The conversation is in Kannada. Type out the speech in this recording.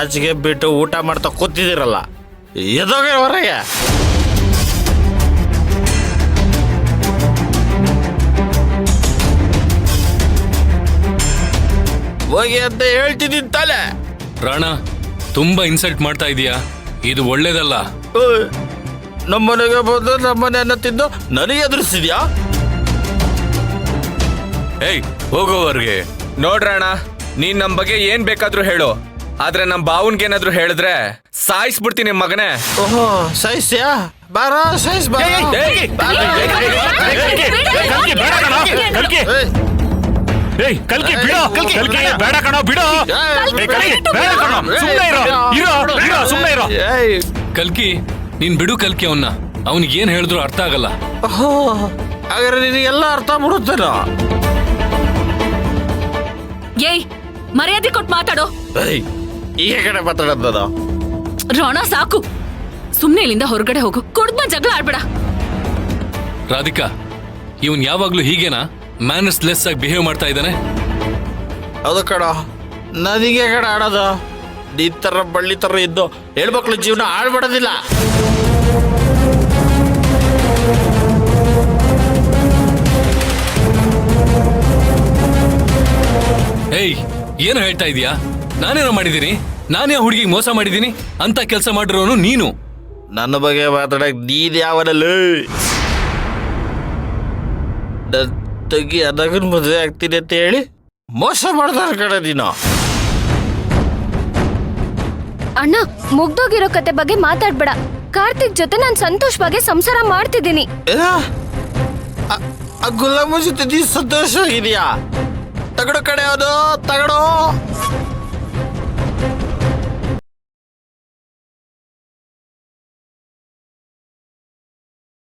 ಆಚೆಗೆ ಬಿಟ್ಟು ಊಟ ಮಾಡ್ತಾ ಕೂತಿದ್ದೀರಲ್ಲ, ಎದೋಗೆ ಹೊರಗೆ. ಹೋಗಿ ಅಂತ ಹೇಳ್ತಿದ್ದೀನಿ ತಾಲೆ. ರಾಣ, ತುಂಬಾ ಇನ್ಸಲ್ಟ್ ಮಾಡ್ತಾ ಇದೀಯಾ, ಇದು ಒಳ್ಳೇದಲ್ಲ. ನಮ್ಮನೆಗೆ ಬಂದು ನಮ್ಮನೆಯನ್ನ ತಿಂದು ನನಗೆ ಎದುರಿಸಿದ್ಯಾ? ಏಯ್, ಹೋಗೋವರ್ಗೆ. ನೋಡ್ರಣ, ನೀನ್ ನಮ್ ಬಗ್ಗೆ ಏನ್ ಬೇಕಾದ್ರೂ ಹೇಳು, ಆದ್ರೆ ನಮ್ ಬಾವನ್ಗೇನಾದ್ರೂ ಹೇಳಿದ್ರೆ ಸಾಯಿಸ್ಬಿಡ್ತೀನಿ ಮಗನೇ. ಓಹೋ, ಸಾಯಿಸ್ಯಾ? ಬಾರ ಸಾಯಿಸ್ ಬಾ. ಕಲ್ಕಿ ಬಿಡೋ, ಕಲ್ಕಿ ಬೇಡ ಕಣೋ, ಬಿಡೋ. ಬೇಡ ಕಣೋ, ಸುಮ್ನೆ ಇರೋ, ಸುಮ್ನೆ ಇರೋ. ಕಲ್ಕಿ, ನೀನ್ ಬಿಡು ಕಲ್ಕಿ ಅವನ್ನ. ಅವನಿಗೆ ಏನ್ ಹೇಳಿದ್ರು ಅರ್ಥ ಆಗಲ್ಲ. ಹಾಗಾದ್ರೆ ನಿನಗೆಲ್ಲ ಅರ್ಥ ಬಿಡುತ್ತೇನ? ಏಯ್, ಮರ್ಯಾದೆ ಕೊಟ್ಟು ಮಾತಾಡೋ. ಈಗ ಕಡೆ ಮಾತಾಡೋದು ರಾಣ, ಸಾಕು. ಸುಮ್ನೆ ಇಲ್ಲಿಂದ ಹೊರಗಡೆ ಹೋಗು. ಕುಡ್ದ ಜಗಳ ಆಡ್ಬೇಡ. ರಾಧಿಕಾ, ಇವನ್ ಯಾವಾಗ್ಲೂ ಹೀಗೇನಾ? ಮ್ಯಾನರ್ಸ್ ಲೆಸ್ ಆಗಿ ಬಿಹೇವ್ ಮಾಡ್ತಾ ಇದ್ದಾನೆ. ಅದು ಕಡ, ನನಗೆ ಕಡೆ ಆಡೋದು. ಈ ತರ ಬಳ್ಳಿ ತರ ಇದ್ದು ಹೆಣ್ಮಕ್ಳು ಜೀವನ ಆಳ್ಬಿಡೋದಿಲ್ಲ. ಏಯ್, ಏನು ಹೇಳ್ತಾ ಇದೀಯಾ? ನಾನೇನೋ ಮಾಡಿದ್ದೀನಿ? ನಾನೇ ಹುಡುಗಿ ಮೋಸ ಮಾಡಿದ್ದೀನಿ ಅಂತ ಕೆಲಸ ಮಾಡಿರೋನು ನೀನು. ನನ್ನ ಬಗ್ಗೆ ಮಾತಾಡಕ್ ನೀನ್ ಯಾವನಲ್ಲ? ತಂಗಿ ಅನಗನ್ ಮದುವೆ ಆಗ್ತೀನಿ ಅಂತ ಹೇಳಿ ಮೋಸ ಮಾಡ್ದಾರ ಕಡೆ ನೀನು. ಅಣ್ಣ, ಮುಗ್ದೋಗಿರೋ ಕತೆ ಬಗ್ಗೆ ಮಾತಾಡ್ಬೇಡ. ಕಾರ್ತಿಕ್ ಜೊತೆ ನಾನ್ ಸಂತೋಷವಾಗಿ ಸಂಸಾರ ಮಾಡ್ತಿದ್ದೀನಿ. ಗುಲಾಮ ಜೊತೆ ನೀ ಸಂತೋಷವಾಗಿದೆಯಾ? ತಗಡು ಕಡೆ ಅದು ತಗಡು.